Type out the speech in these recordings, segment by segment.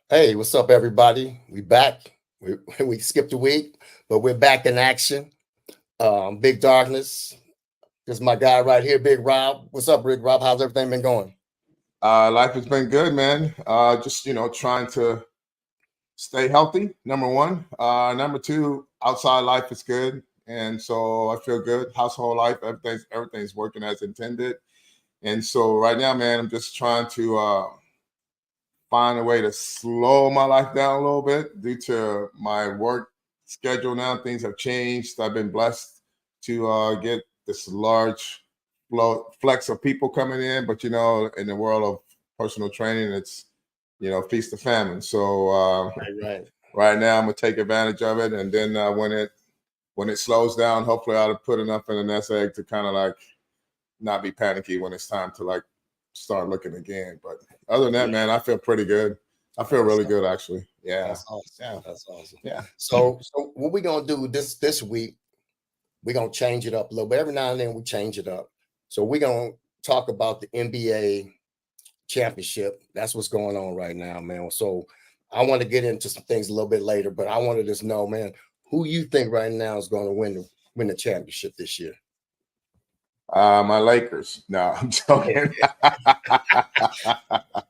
Hey, what's up, everybody? We back. We skipped a week, but we're back in action. Big Darkness. This is my guy right here, Big Rob. What's up, Big Rob? How's everything been going? Life has been good, man. Just trying to stay healthy. Number one. Number two, outside life is good, and so I feel good. Household life, everything's working as intended. And so right now, man, I'm just trying to find a way to slow my life down a little bit due to my work schedule. Now things have changed. I've been blessed to get this large flex of people coming in, but in the world of personal training, it's feast of famine. So Right. right now, I'm gonna take advantage of it, and then when it slows down, hopefully I'll put enough in the nest egg to kind of like not be panicky when it's time to like start looking again. But other than that, Yeah, man, I feel pretty good. I feel that's really good actually. Yeah, that's awesome. yeah, That's awesome. yeah. So what we're gonna do this week? We're gonna change it up a little bit. Every now and then we change it up. So we're gonna talk about the NBA championship. That's what's going on right now, man. So I want to get into some things a little bit later, but I wanted to know, man, who you think right now is going to win the championship this year? My Lakers. No, I'm joking.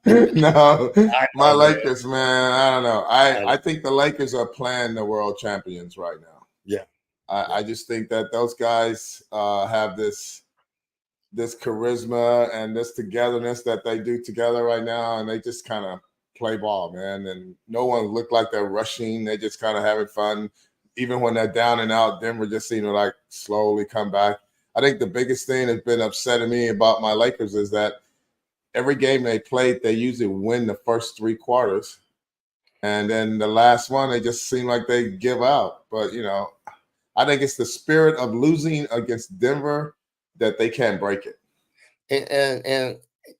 No, I my know, man. Lakers, man. I don't know. I I know. think the Lakers are playing the world champions right now. Yeah, yeah, I just think that those guys have this charisma and this togetherness that they do together right now, and they just kind of play ball, man. And no one looked like they're rushing; they just kind of having fun. Even when they're down and out, Denver just seemed to like slowly come back. I think the biggest thing that's been upsetting me about my Lakers is that every game they played, they usually win the first three quarters, and then the last one, they just seem like they give out. But I think it's the spirit of losing against Denver that they can't break it.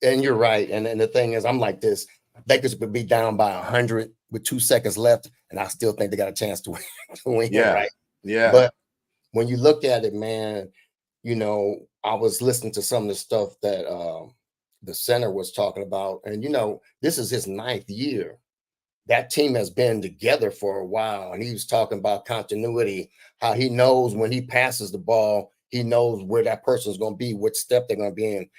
and you're right. And the thing is, I'm like this. Lakers could be down by 100 with 2 seconds left, and I still think they got a chance to win, to win, Yeah, right? yeah, But when you look at it, man, I was listening to some of the stuff that the center was talking about, and this is his ninth year. That team has been together for a while, and he was talking about continuity, how he knows when he passes the ball, he knows where that person's going to be, what step they're going to be in.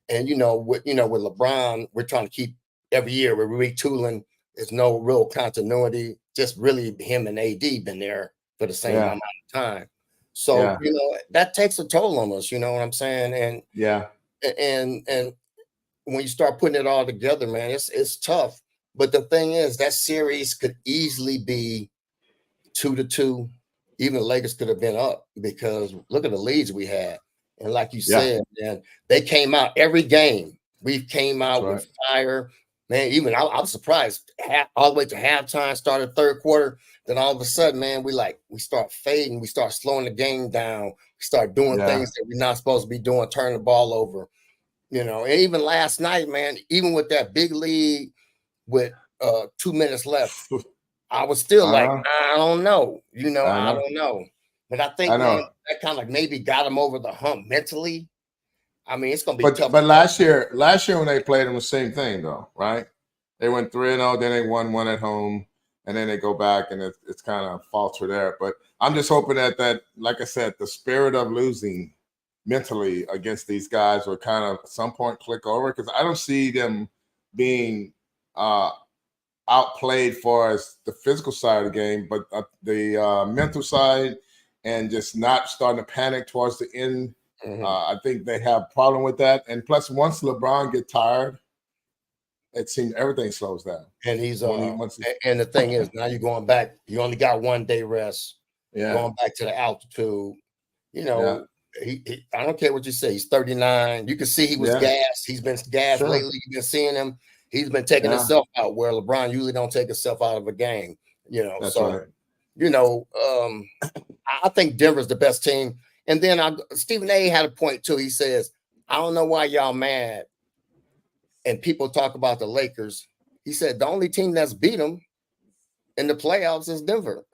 And with LeBron, we're trying to keep every year we're retooling. There's no real continuity. Just really him and AD been there for the same yeah, amount of time. So yeah, that takes a toll on us. You know what I'm saying? yeah, And when you start putting it all together, man, it's tough. But the thing is, that series could easily be 2-2. Even the Lakers could have been up because look at the leads we had. And like you yeah. said, man, they came out every game. We came That's out right. with fire. Man, even I was surprised all the way to halftime, started third quarter. Then all of a sudden, man, we start fading. We start slowing the game down. We start doing Yeah, things that we're not supposed to be doing, turning the ball over. And even last night, man, even with that big lead with 2 minutes left, I was still like, uh-huh. I don't know. I I know, don't know. But I I think, man, know. that kind of maybe got him over the hump mentally. I mean, it's gonna be But tough. but last year when they played them, the same thing though, right? They went 3-0, then they won one at home, and then they go back and it's kind of falter there. But I'm just hoping that like I said, the spirit of losing mentally against these guys will kind of at some point click over because I don't see them being uh outplayed for as the physical side of the game, but the mental side and just not starting to panic towards the end. Mhm. I think they have a problem with that. And plus, once LeBron get tired, it seems everything slows down. And he's When he once, and the thing is, now you're going back. You only got 1 day rest. yeah, Going back to the altitude. You yeah, know, I don't care what you say. He's 39. You can see he was yeah, gassed. He's been gassed sure, lately. You've been seeing him. He's been taking yeah, himself out where LeBron usually don't take himself out of a game. that's So right. you know, um, I think Denver's the best team. And then Stephen A. had a point too. He says, I don't know why y'all mad. And people talk about the Lakers. He said the only team that's beat them in the playoffs is Denver.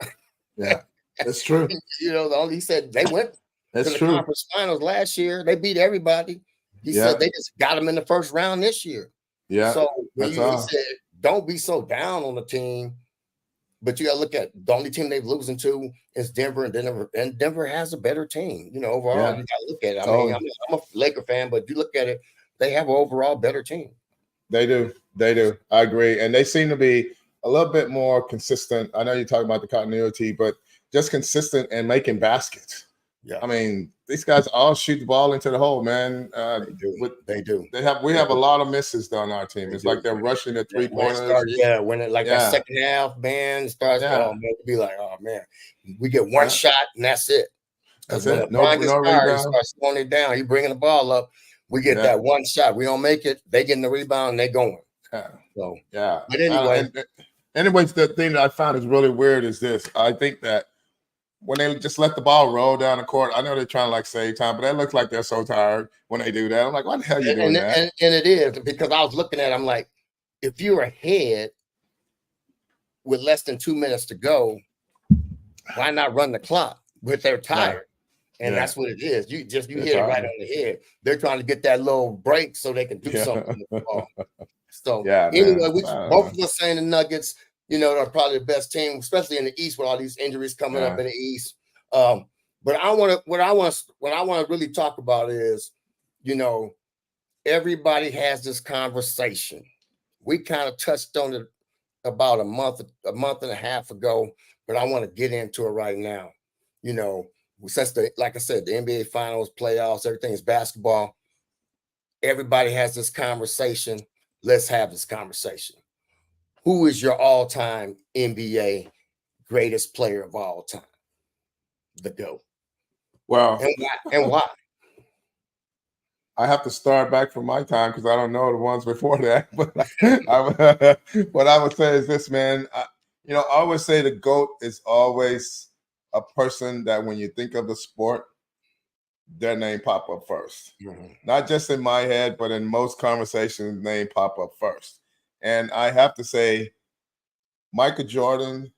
Yeah, that's true. He said they went to That's the true. conference finals last year. They beat everybody. He said Yeah, they just got them in the first round this year. yeah, So that's he all. said don't be so down on the team. But you got to look at the only team they've losing to is Denver, and Denver has a better team. Overall, Yeah. you got to look at it. Totally. I'm a Laker fan, but you look at it, they have an overall better team. They do. I agree. And they seem to be a little bit more consistent. I know you're talking about the continuity, but just consistent and making baskets. Yeah. I mean, these guys all shoot the ball into the hole, man. They do. We have a lot of misses on our team. It's like they're rushing the 3-pointers. When it that second half, man, starts. Oh man, be like, oh man, we get one shot and that's it. That's when it. LeBron gets fired, he starts slowing it down. He bringing the ball up. We get that one shot. We don't make it. They getting the rebound and they going. Yeah. So But anyway, anyways, the thing that I found is really weird is this. I think that when they just let the ball roll down the court, I know they're trying to save time, but that looks like they're so tired when they do that. I'm like, why the hell are you doing that? And it is, because I was looking at it, I'm like, if you're ahead with less than 2 minutes to go, why not run the clock? But they're tired. And that's what it is. You hit it right on the head. They're trying to get that little break so they can do something with the ball. So anyway, both of us saying the Nuggets, they're probably the best team, especially in the East with all these injuries coming up in the East. But what I want to really talk about is, everybody has this conversation. We kind of touched on it about a month and a half ago, but I want to get into it right now. Since like I said, the NBA Finals, playoffs, everything is basketball. Everybody has this conversation. Let's have this conversation. Who is your all-time NBA greatest player of all time? The GOAT. Well, and why? I have to start back from my time because I don't know the ones before that. But what I would say is this, man. I always say the GOAT is always a person that when you think of the sport, their name pop up first. Mm-hmm. Not just in my head, but in most conversations, name pop up first. And I have to say, Michael Jordan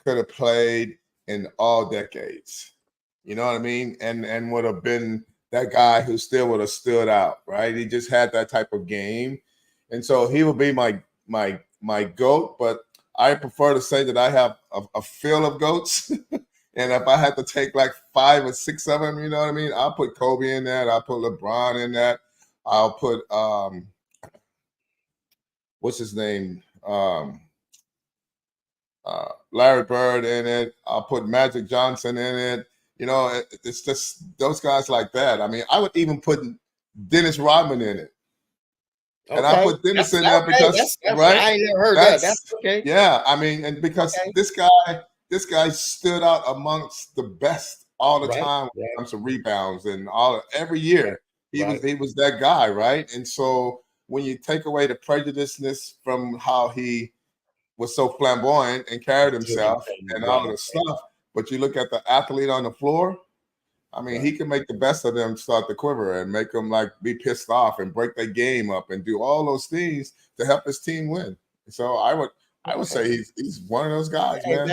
could have played in all decades. You know what I mean? And would have been that guy who still would have stood out, right? He just had that type of game. And so he would be my GOAT, but I prefer to say that I have a field of GOATs. And if I had to take 5 or 6 of them, you know what I mean? I'll put Kobe in that. I'll put LeBron in that. I'll put what's his name? Larry Bird in it. I'll put Magic Johnson in it. It's just those guys like that. I mean, I would even put Dennis Rodman in it. Okay. And I put Dennis in there because right? I ain't never heard that. That's okay. Yeah, I mean, and because this guy stood out amongst the best all the time when it comes to rebounds and every year he was that guy, right? And so when you take away the prejudiceness from how he was so flamboyant and carried himself and all of the stuff, but you look at the athlete on the floor, I mean, he can make the best of them start to quiver and make them be pissed off and break their game up and do all those things to help his team win. So I would say he's one of those guys, man.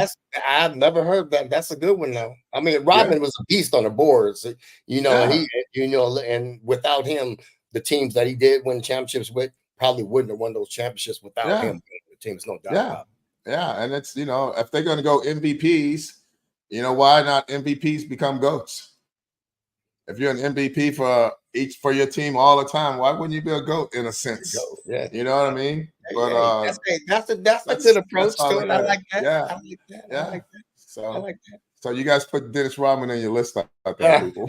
I've never heard that. That's a good one, though. I mean, Rodman was a beast on the boards, and without him, the teams that he did win championships with probably wouldn't have won those championships without him. The team's no doubt about it. Yeah, and it's if they're going to go MVPs, why not MVPs become GOATs? If you're an MVP for your team all the time, why wouldn't you be a GOAT in a sense? Yeah. You know what I mean? But that's a good approach to it. I like that. Yeah. I like that. Yeah. I like that. I like that. So you guys put Dennis Rodman in your list out there, people.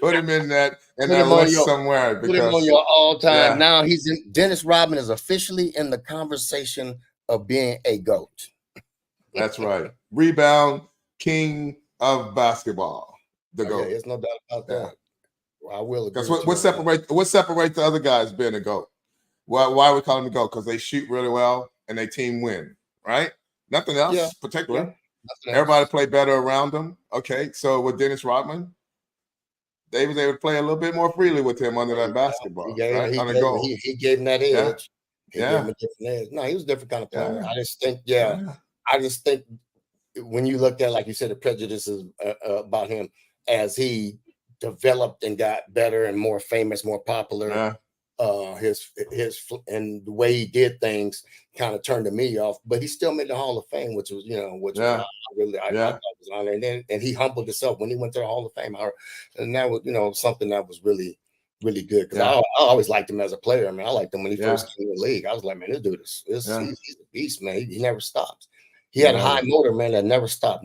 Put him in that list somewhere. Put him on your all-time. Now Dennis Rodman is officially in the conversation of being a GOAT. That's right. Rebound king of basketball. The GOAT. There's no doubt about that. Well, I will agree. Because what separates the other guys being a GOAT? Why are we calling them the GOAT? Because they shoot really well and their team win, right? Nothing else particular. Yeah. Everybody play better around them. Okay, so with Dennis Rodman, they was able to play a little bit more freely with him under that basketball. He gave him that edge. He gave him a different edge. No, he was a different kind of player. I just think when you looked at, like you said, the prejudices about him as he developed and got better and more famous, more popular, and the way he did things kind of turned me off, but he still made the Hall of Fame, which was, Yeah. I thought was on there. And he humbled himself when he went to the Hall of Fame. And that was, something that was really, really good. Because I always liked him as a player. I mean, I liked him when he first came in the league. I was like, man, this dude he's a beast, man. He never stops. He had a high motor, man, that never stopped.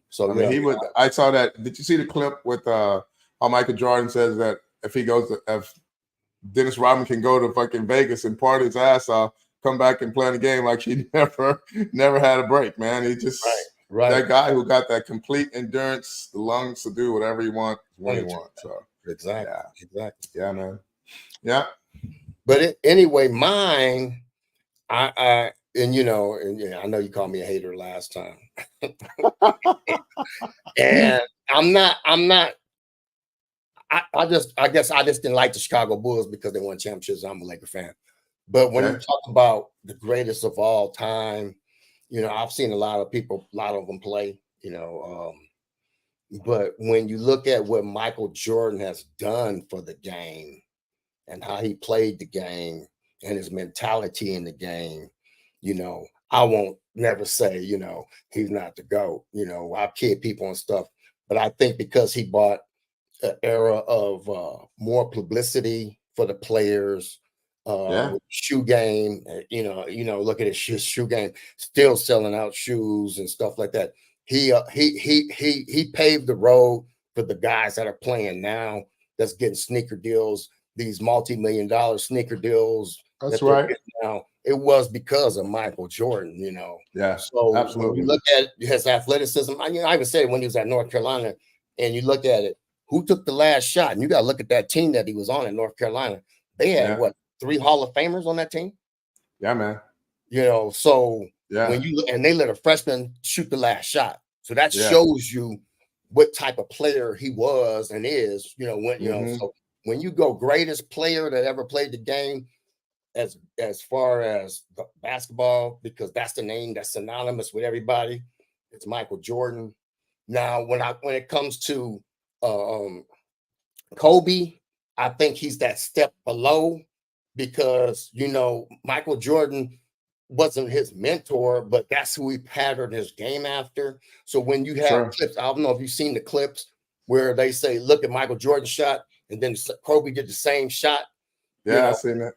So I mean, I saw that. Did you see the clip with how Michael Jordan says that if Dennis Rodman can go to fucking Vegas and party his ass off, come back and play in the game like he never had a break, man. He just that guy who got that complete endurance, the lungs to do whatever he wants when he wants. So exactly. Yeah, man. Yeah. But anyway, mine, I know you called me a hater last time. And I'm not I guess I just didn't like the Chicago Bulls because they won championships. I'm a Laker fan. But when you talk about the greatest of all time, I've seen a lot of them play, but when you look at what Michael Jordan has done for the game and how he played the game and his mentality in the game, I won't never say, he's not the GOAT. I kid people and stuff, but I think because he brought an era of more publicity for the players, shoe game, look at his shoe game, still selling out shoes and stuff like that. He paved the road for the guys that are playing now that's getting sneaker deals, these multi-million-dollar sneaker deals. That's right. Now it was because of Michael Jordan, Yeah. So absolutely. when you look at his athleticism, I even said when he was at North Carolina, and you look at it, who took the last shot? And you got to look at that team that he was on in North Carolina. They had 3 Hall of Famers on that team. Yeah, man. So when you look, and they let a freshman shoot the last shot, so that shows you what type of player he was and is. So when you go greatest player that ever played the game, as far as basketball, because that's the name that's synonymous with everybody, it's Michael Jordan. Now, when it comes to Kobe, I think he's that step below because Michael Jordan wasn't his mentor, but that's who he patterned his game after. So when you have clips, I don't know if you've seen the clips where they say, look at Michael Jordan's shot, and then Kobe did the same shot. Yeah, I've seen that.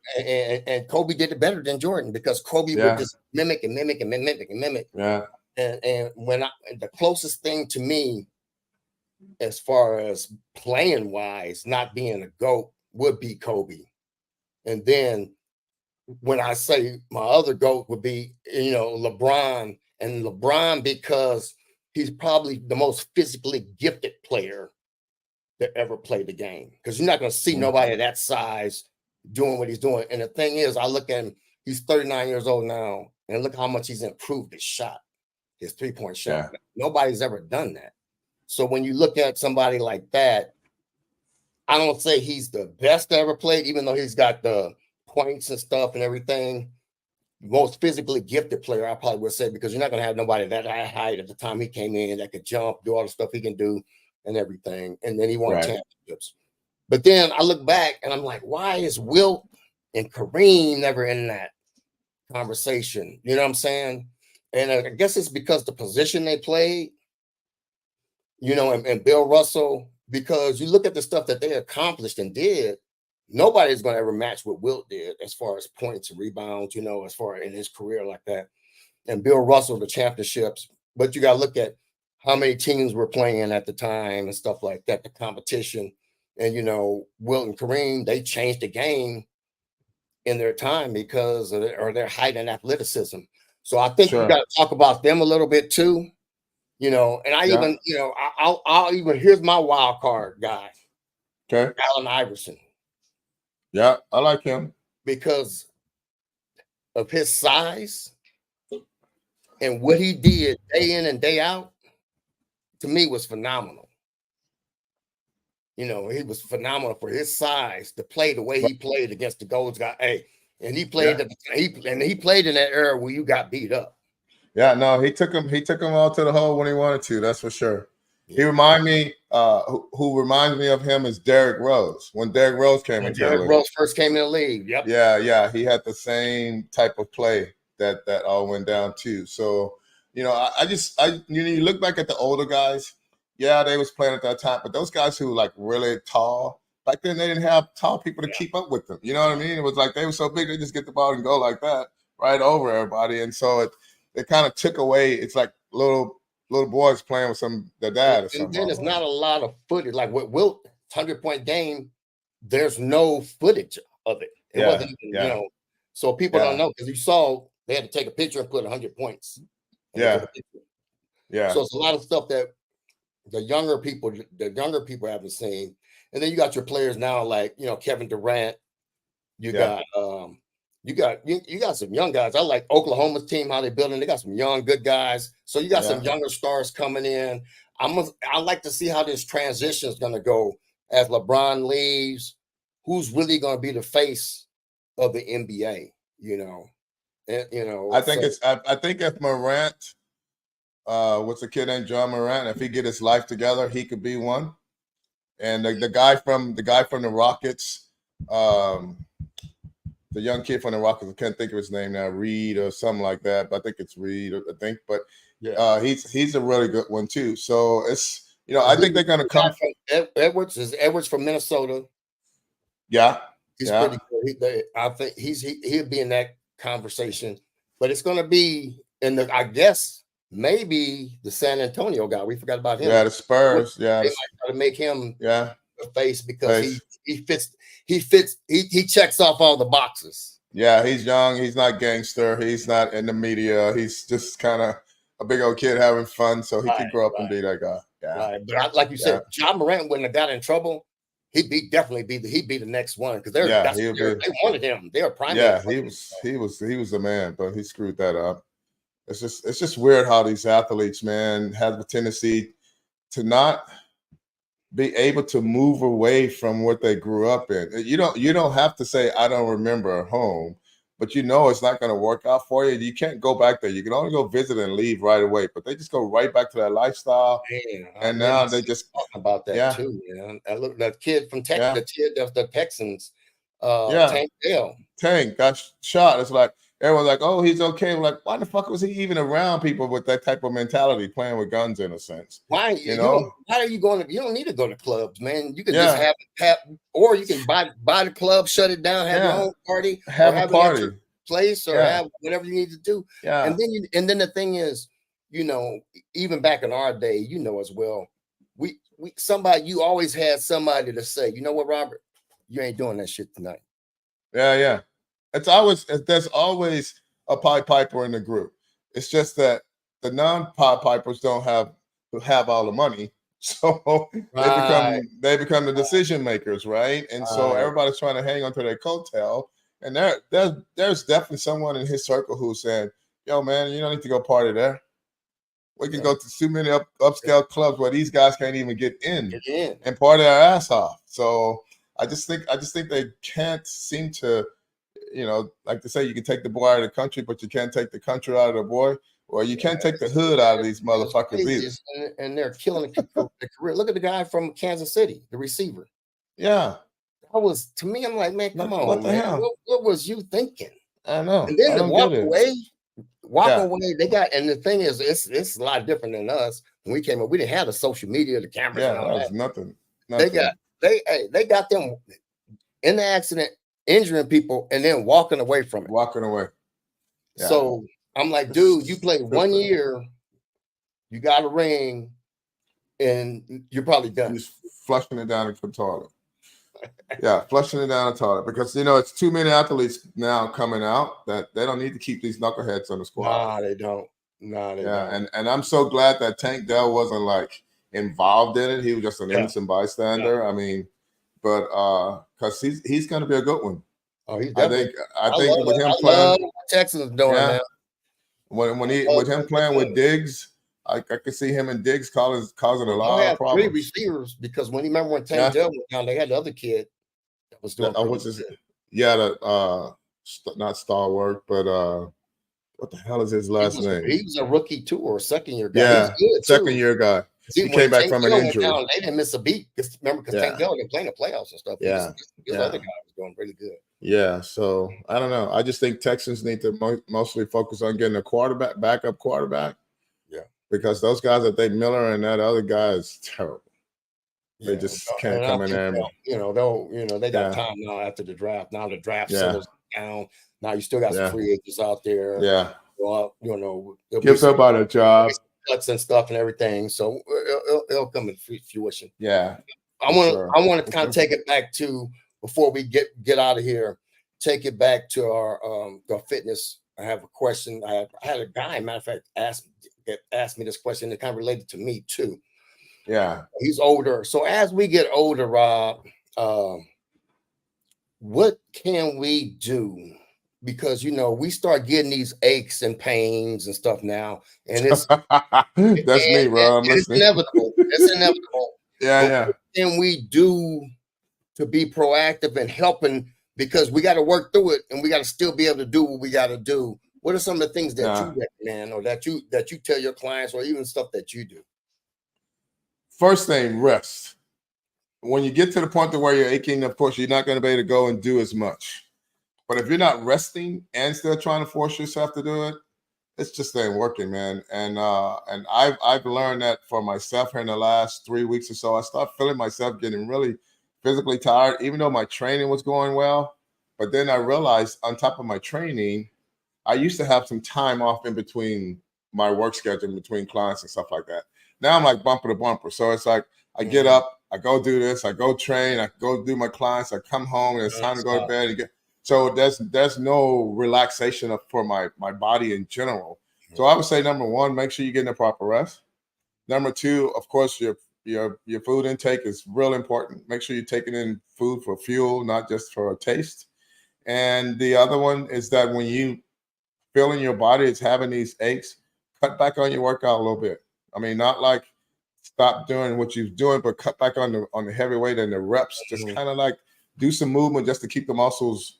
And Kobe did it better than Jordan because Kobe would just mimic. Yeah. And when the closest thing to me, as far as playing wise, not being a GOAT, would be Kobe. And then when I say my other GOAT would be, LeBron, and LeBron because he's probably the most physically gifted player that ever played the game. Because you're not going to see nobody that size doing what he's doing. And the thing is, I look at him, he's 39 years old now, and look how much he's improved his shot, his 3-point shot. Yeah. Nobody's ever done that. So when you look at somebody like that, I don't say he's the best ever played, even though he's got the points and stuff and everything. Most physically gifted player, I probably would say, because you're not going to have nobody that height at the time he came in that could jump, do all the stuff he can do and everything. And then he won championships. But then I look back and I'm like, why is Wilt and Kareem never in that conversation? You know what I'm saying? And I guess it's because the position they played, and Bill Russell, because you look at the stuff that they accomplished and did, nobody's going to ever match what Wilt did as far as points and rebounds, as far in his career like that. And Bill Russell, the championships. But you got to look at how many teams were playing at the time and stuff like that, the competition. And, Wilt and Kareem, they changed the game in their time because of their height and athleticism. So I think you got to talk about them a little bit too. And I even, I'll even, here's my wild card guy. Okay. Allen Iverson. Yeah, I like him. Because of his size and what he did day in and day out, to me was phenomenal. He was phenomenal for his size to play the way he played against the Golden guy. Hey, and he played he played in that era where you got beat up. Yeah, no, he took him all to the hole when he wanted to. That's for sure. He remind me, who reminds me of him is Derrick Rose. When Derrick Rose came When into the Derrick league. Rose first came in the league. Yep. Yeah, he had the same type of play that all went down too. So, you look back at the older guys. Yeah, they was playing at that time, but those guys who like really tall back then, they didn't have tall people to keep up with them. You know what I mean? It was like they were so big, they just get the ball and go like that right over everybody, and so it kind of took away. It's like little boys playing with their dad or And something. then there's not a lot of footage. Like with Wilt 100-point game, there's no footage of it. It wasn't even, so people don't know because you saw they had to take a picture and put 100 points. Yeah. So it's a lot of stuff that the younger people haven't seen. And then you got your players now, like Kevin Durant. You got some young guys. I like Oklahoma's team, how they're building. They got some young, good guys. So you got some younger stars coming in. I like to see how this transition is going to go as LeBron leaves. Who's really going to be the face of the NBA? I think if Morant, what's the kid named John Morant? If he get his life together, he could be one. And the guy from the Rockets, the young kid from the Rockets, I can't think of his name now, Reed or something like that. But I think it's Reed, I think. But he's a really good one too. So it's I think they're going to come. Edwards from Minnesota. Yeah, he's pretty good. I think he'll be in that conversation. But it's going to be I guess maybe the San Antonio guy. We forgot about him. Yeah, the Spurs. They might try to make him the face because he fits. He checks off all the boxes. Yeah, he's young. He's not gangster. He's not in the media. He's just kind of a big old kid having fun. So he could grow up and be that guy. Yeah, but like you said, John Morant wouldn't have got in trouble. He'd be the next one because they wanted him. They were primary. Yeah, he was the man, but he screwed that up. It's just weird how these athletes, man, have the tendency to not be able to move away from what they grew up in. You don't have to say I don't remember home, but it's not going to work out for you. You can't go back there. You can only go visit and leave right away. But they just go right back to that lifestyle. And now they just talking about that too, man. I look that kid from Texas, the kid of the Texans, Tank Dell. Tank got shot. It's like everyone's like, oh, he's okay. We're like, why the fuck was he even around people with that type of mentality, playing with guns in a sense? Why why are you going to? You don't need to go to clubs, man. You can just have or you can buy the club, shut it down, have your own party, have a party place, or have whatever you need to do. Yeah. And then the thing is, even back in our day, as well, you always had somebody to say, you know what, Robert, you ain't doing that shit tonight. Yeah. There's always a Pied Piper in the group. It's just that the non-Pied Pipers don't have all the money, so they become the decision makers, right? And so everybody's trying to hang onto their coattail. And there's definitely someone in his circle who's saying, "Yo, man, you don't need to go party there. We can go to too many upscale clubs where these guys can't even get in and party their ass off." So I just think they can't seem to. Like they say, you can take the boy out of the country, but you can't take the country out of the boy. Well, you can't take the hood out of these motherfuckers either. And they're killing the career. Look at the guy from Kansas City, the receiver. Yeah. That was, to me, I'm like, man, come on, what the man. hell? What was you thinking? I know. And then walk away. They got, and the thing is, it's a lot different than us. When we came up, we didn't have the social media, the cameras. Yeah, that was nothing. They got them in the accident, injuring people, and then walking away from it. Yeah. So I'm like, dude, you played 1 year, you got a ring, and you're probably done. Just flushing it down the toilet. Yeah, flushing it down the toilet because it's too many athletes now coming out that they don't need to keep these knuckleheads on the squad. Nah, they don't. And I'm so glad that Tank Dell wasn't like involved in it. He was just an innocent bystander. Yeah. I mean, but because he's going to be a good one. Oh, he's I think with him playing, Texans doing that. With him playing with Diggs, I could see him and Diggs causing a lot of problems. 3 receivers because when Tank Dell went down, they had the other kid that was doing. Not Stalwart, but what the hell is his last name? He was a rookie too, or a second year guy. Yeah, second year guy. See, he when came back Tank from an Dell went injury. down, they didn't miss a beat. Remember, because Tank Dell didn't play in the playoffs and stuff. Yeah. This other guy was doing really good. Yeah. So I don't know. I just think Texans need to mostly focus on getting a backup quarterback. Yeah. Because those guys, I think Miller and that other guy is terrible. They Yeah. just can't come in there. They got time now after the draft. Now the draft settles down. Now you still got some free agents out there. Yeah. Give somebody a job. Cuts and stuff and everything. So it'll come in fruition. Yeah. I want to kind of take it back to, before we get out of here, take it back to our fitness. I have a question. I had a guy, matter of fact, asked me this question that kind of related to me too. Yeah. He's older. So as we get older, Rob, what can we do? Because we start getting these aches and pains and stuff now, and it's that's me, bro. It's inevitable. It's inevitable. Yeah. What can we do to be proactive and helping? Because we got to work through it, and we got to still be able to do what we got to do. What are some of the things that you recommend, or that you tell your clients, or even stuff that you do? First thing, rest. When you get to the point to where you're aching, of course, you're not going to be able to go and do as much. But if you're not resting and still trying to force yourself to do it, it's just ain't working, man. And I've learned that for myself here in the last 3 weeks or so. I started feeling myself getting really physically tired, even though my training was going well. But then I realized, on top of my training, I used to have some time off in between my work schedule, between clients and stuff like that. Now I'm like bumper to bumper. So it's like I get up, I go do this, I go train, I go do my clients, I come home, and it's time to go to bed and so there's no relaxation for my body in general. So I would say, number one, make sure you're getting the proper rest. Number two, of course, your food intake is real important. Make sure you're taking in food for fuel, not just for a taste. And the other one is that when you feeling your body is having these aches, cut back on your workout a little bit. I mean, not like stop doing what you're doing, but cut back on the heavy weight and the reps. Just kind of like do some movement just to keep the muscles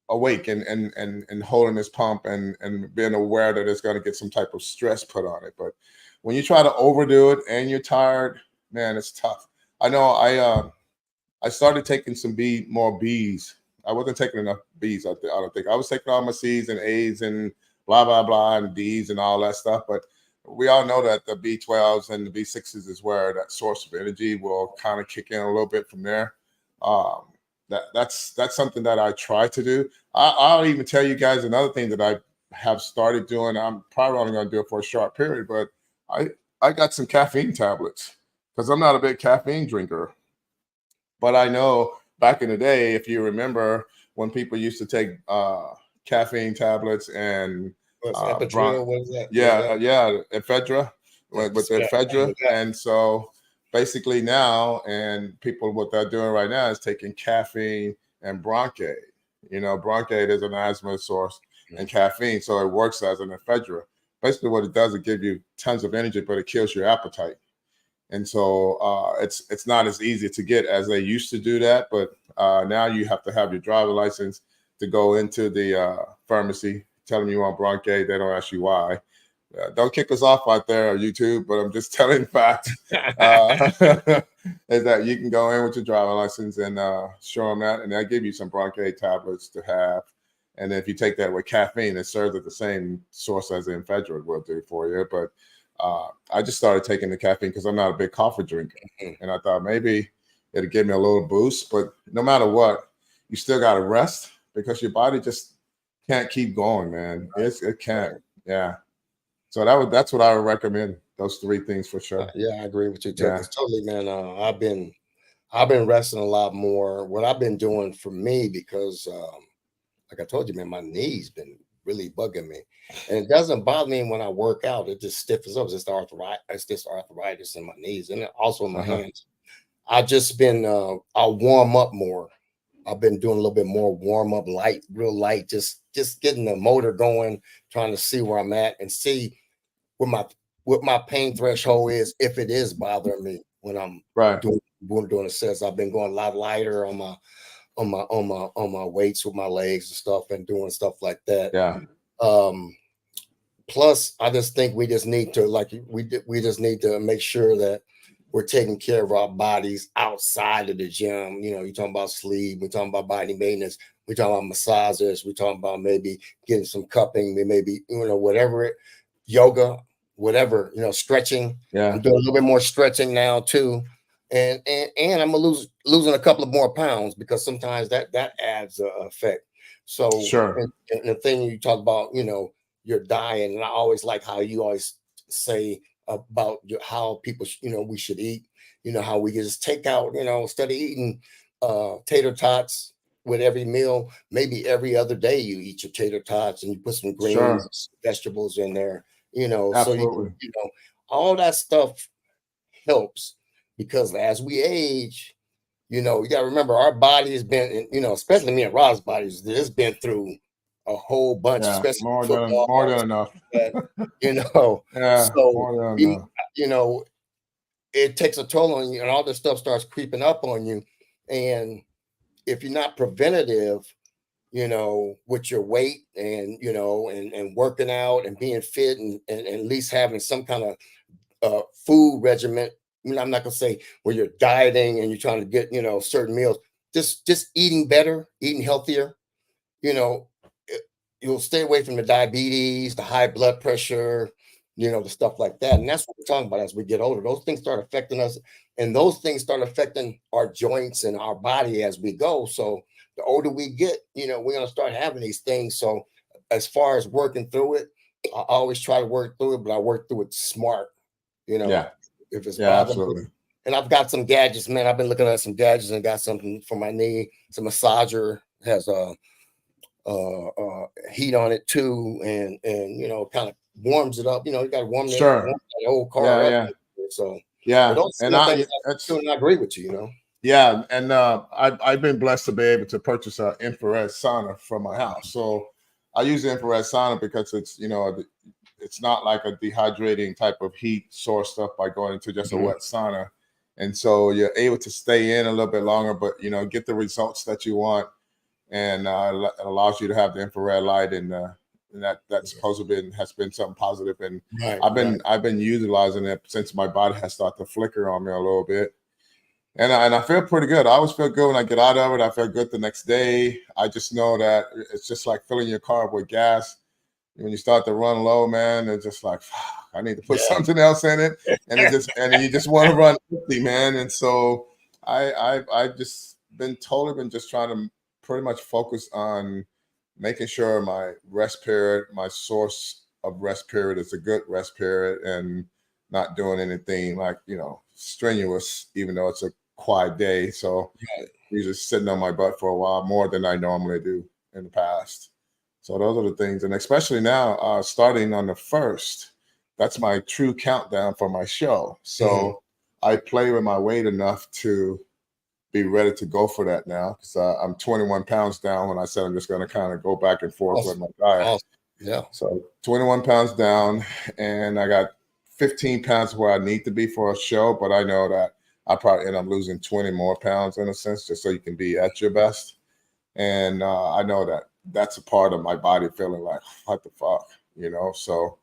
awake and holding this pump and being aware that it's going to get some type of stress put on it. But when you try to overdo it and you're tired, man, it's tough. I know I started taking some more B's. I wasn't taking enough B's. I don't think I was taking all my C's and A's and blah, blah, blah, and D's and all that stuff. But we all know that the B12s and the B6s is where that source of energy will kind of kick in a little bit from there. That's something that I try to do. I'll even tell you guys another thing that I have started doing. I'm probably only going to do it for a short period, but I got some caffeine tablets because I'm not a big caffeine drinker. But I know back in the day, if you remember, when people used to take caffeine tablets and Ephedra, what is that? Ephedra with Ephedra, and so basically now, and people, what they're doing right now is taking caffeine and Broncaid. Broncaid is an asthma source and caffeine, so it works as an Ephedra. Basically, what it does, it gives you tons of energy, but it kills your appetite. And so it's not as easy to get as they used to do that. But now you have to have your driver license to go into the pharmacy, tell them you want Broncaid. They don't ask you why. Don't kick us off out there on YouTube, but I'm just telling the fact is that you can go in with your driver license and show them that, and they'll give you some Broncaid tablets to have. And if you take that with caffeine, it serves at the same source as the Ephedra will do for you. But I just started taking the caffeine because I'm not a big coffee drinker. And I thought maybe it'd give me a little boost. But no matter what, you still got to rest because your body just can't keep going, man. It can't. Yeah. So that's what I would recommend. Those three things for sure. Yeah, I agree with you too. Totally, man. I've been resting a lot more. What I've been doing for me, because like I told you, man, my knees been really bugging me, and it doesn't bother me when I work out. It just stiffens up. It's just arthritis in my knees, and also in my hands. I've just been I'll warm up more. I've been doing a little bit more warm up, real light, just getting the motor going, trying to see where I'm at and see what my pain threshold is, if it is bothering me when I'm doing the sets. I've been going a lot lighter on my weights with my legs and stuff, and doing stuff like that. Yeah. plus, I just think we just need to we just need to make sure that we're taking care of our bodies outside of the gym. You know, you're talking about sleep, we're talking about body maintenance, we're talking about massages, we're talking about maybe getting some cupping, maybe whatever yoga, whatever, stretching. Yeah. I'm doing a little bit more stretching now too. And I'm gonna losing a couple of more pounds because sometimes that adds a effect. So Sure. and the thing you talk about, your diet, and I always like how you always say about how people, we should eat. How we can just take out, instead of eating tater tots with every meal, maybe every other day you eat your tater tots and you put some Sure. greens, vegetables in there, so you can, Absolutely. all that stuff helps because as we age, you got to remember our body has been, especially me and Rob's bodies, it's been through a whole bunch, Yeah. especially More football, than enough. that, you know, Yeah. so More than we, enough. you know, it takes a toll on you and all this stuff starts creeping up on you. And if you're not preventative, with your weight and, and working out and being fit and at least having some kind of food regimen. I'm not gonna say where you're dieting and you're trying to get, certain meals. Just eating better, eating healthier. You know, you'll stay away from the diabetes, the high blood pressure, the stuff like that. And that's what we're talking about as we get older. Those things start affecting us, and those things start affecting our joints and our body as we go. So the older we get, we're gonna start having these things. So as far as working through it, I always try to work through it, but I work through it smart. You know, Yeah. if it's Yeah. bothering me. Absolutely. And I've got some gadgets, man. I've been looking at some gadgets and got something for my knee. Some massager has heat on it too, and kind of warms it up. You got to Sure. warm that whole car Yeah. up. Yeah. So, but Yeah. those And are the things that's, I agree with you. yeah. And I've been blessed to be able to purchase an infrared sauna for my house. So I use the infrared sauna because it's, it's not like a dehydrating type of heat source stuff by going into just a Mhm. wet sauna. And so you're able to stay in a little bit longer, but, get the results that you want. And it allows you to have the infrared light and that supposedly has been something positive. And Right, right. I've been utilizing it since my body has started to flicker on me a little bit. And I feel pretty good. I always feel good when I get out of it. I feel good the next day. I just know that it's just like filling your car up with gas. When you start to run low, man, it's just like, "Fuck, I need to put Yeah. something else in it," and you just want to run empty, man. And so I've just been just trying to pretty much focus on making sure my rest period, my source of rest period, is a good rest period, and not doing anything like strenuous, even though it's a quiet day. So Right. usually sitting on my butt for a while more than I normally do in the past. So those are the things, and especially now, starting on the 1st, that's my true countdown for my show. Mhm. So I play with my weight enough to be ready to go for that now because I'm 21 pounds down. When I said I'm just going to kind of go back and forth with Awesome. my diet, Awesome. Yeah. so 21 pounds down, and I got 15 pounds where I need to be for a show, but I know that I probably end up losing 20 more pounds in a sense, just so you can be at your best. And I know that that's a part of my body feeling like, what the fuck, So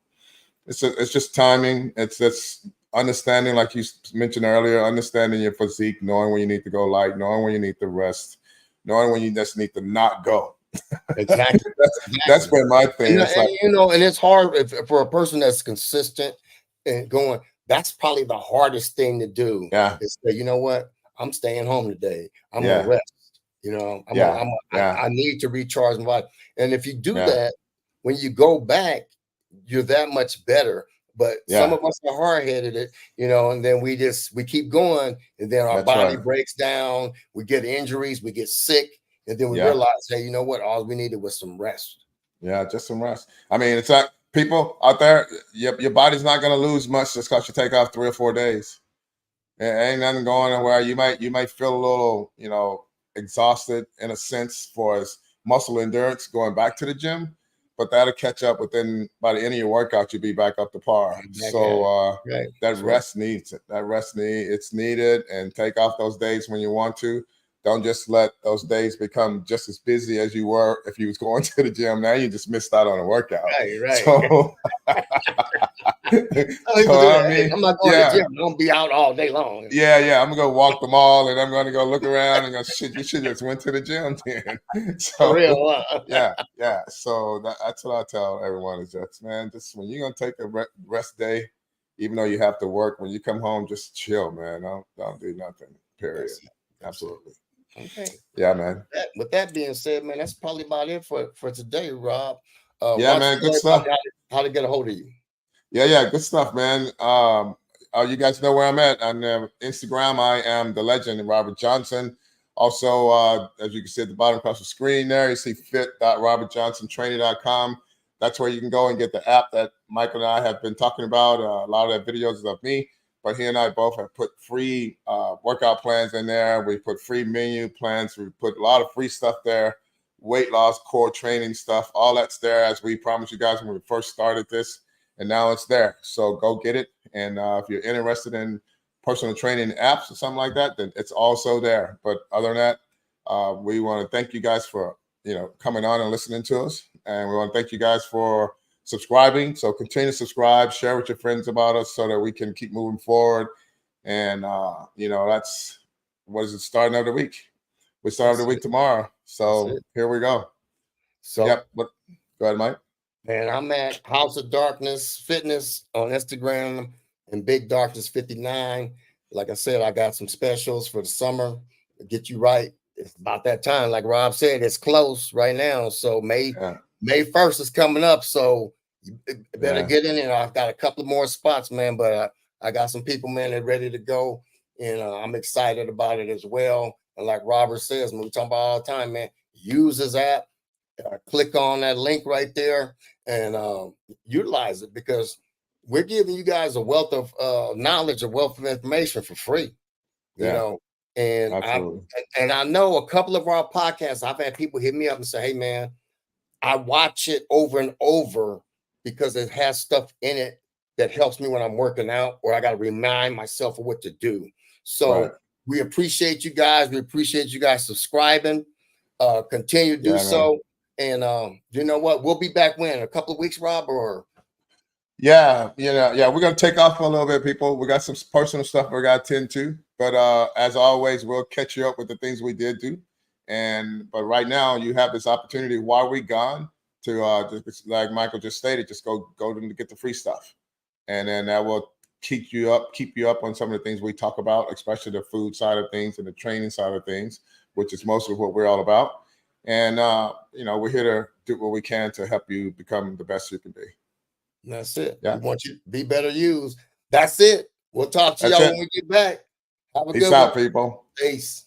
it's just timing. It's just understanding, like you mentioned earlier, understanding your physique, knowing when you need to go light, knowing when you need to rest, knowing when you just need to not go. Exactly. That's Exactly. been my thing. It's like, And it's hard for a person that's consistent and going. That's probably the hardest thing to do. yeah, Is say, you know what? I'm staying home today. I'm gonna yeah, rest. yeah, yeah, I need to recharge my body. And if you do yeah, that, when you go back, you're that much better. But some yeah. of us are hard headed, and then we keep going, and then our That's body right. breaks down. We get injuries, we get sick, and then we Yeah, realize, hey, you know what? All we needed was some rest. yeah, just some rest. I mean, it's like people out there, your body's not going to lose much just because you take off 3 or 4 days. Ain't nothing going anywhere. You might feel a little, exhausted in a sense for as muscle endurance going back to the gym, but that'll catch up within by the end of your workout. You'll be back up to par. Right back at So it. Right. that That's right. rest needs it. That rest it's needed, and take off those days when you want to. Don't just let those days become just as busy as you were if you was going to the gym. Now you just missed out on a workout. Right. Right. So Oh, he So was doing I that. Hey, mean, I'm not going to the yeah, gym. I'm gonna be out all day long. yeah. I'm gonna go walk the mall, and I'm gonna go look around and go, shit, you should just went to the gym then. For So real. yeah. So that's what I tell everyone is just, man, just when you're gonna take a rest day, even though you have to work, when you come home, just chill, man. Don't do nothing. Period. That's it. Absolutely. Okay. Yeah, man. With that being said, man, that's probably about it for today, Rob. Yeah, Why don't man. you Good tell stuff. everybody how to get a hold of you? Yeah. Good stuff, man. You guys know where I'm at on Instagram. I am the legend, Robert Johnson. Also, as you can see at the bottom across the screen there, you see fit.robertjohnsontraining.com. That's where you can go and get the app that Michael and I have been talking about. A lot of that videos is of me, but he and I both have put free workout plans in there. We put free menu plans. We put a lot of free stuff there, weight loss, core training stuff. All that's there, as we promised you guys when we first started this. And now it's there. So go get it. And if you're interested in personal training apps or something like that, then it's also there. But other than that, we want to thank you guys for coming on and listening to us. And we want to thank you guys for subscribing. So continue to subscribe, share with your friends about us so that we can keep moving forward. And that's what is it, starting of the week. We start the week tomorrow. So here we go. So yep. Go ahead, Mike. And I'm at House of Darkness Fitness on Instagram and Big Darkness 59. Like I said, I got some specials for the summer to get you right. It's about that time. Like Rob said, it's close right now. So May 1st is coming up. So you better get in there. I've got a couple more spots, man, but I got some people, man, that are ready to go. And I'm excited about it as well. And like Robert says, we talk about all the time, man, use his app. Click on that link right there and utilize it, because we're giving you guys a wealth of knowledge, a wealth of information for free. And I know a couple of our podcasts, I've had people hit me up and say, hey man, I watch it over and over because it has stuff in it that helps me when I'm working out, or I got to remind myself of what to do. So we appreciate you guys. We appreciate you guys subscribing. Continue to do so. And you know what? We'll be back in a couple of weeks, Rob, or we're gonna take off for a little bit, people. We got some personal stuff we got to tend to, but as always, we'll catch you up with the things we did do. But right now, you have this opportunity while we're gone to just, like Michael just stated, just go to get the free stuff, and then that will keep you up on some of the things we talk about, especially the food side of things and the training side of things, which is most of what we're all about. And we're here to do what we can to help you become the best you can be. That's it. We want you to be better used. That's it. We'll talk to y'all when we get back. Have a good one. Peace out, people. Peace.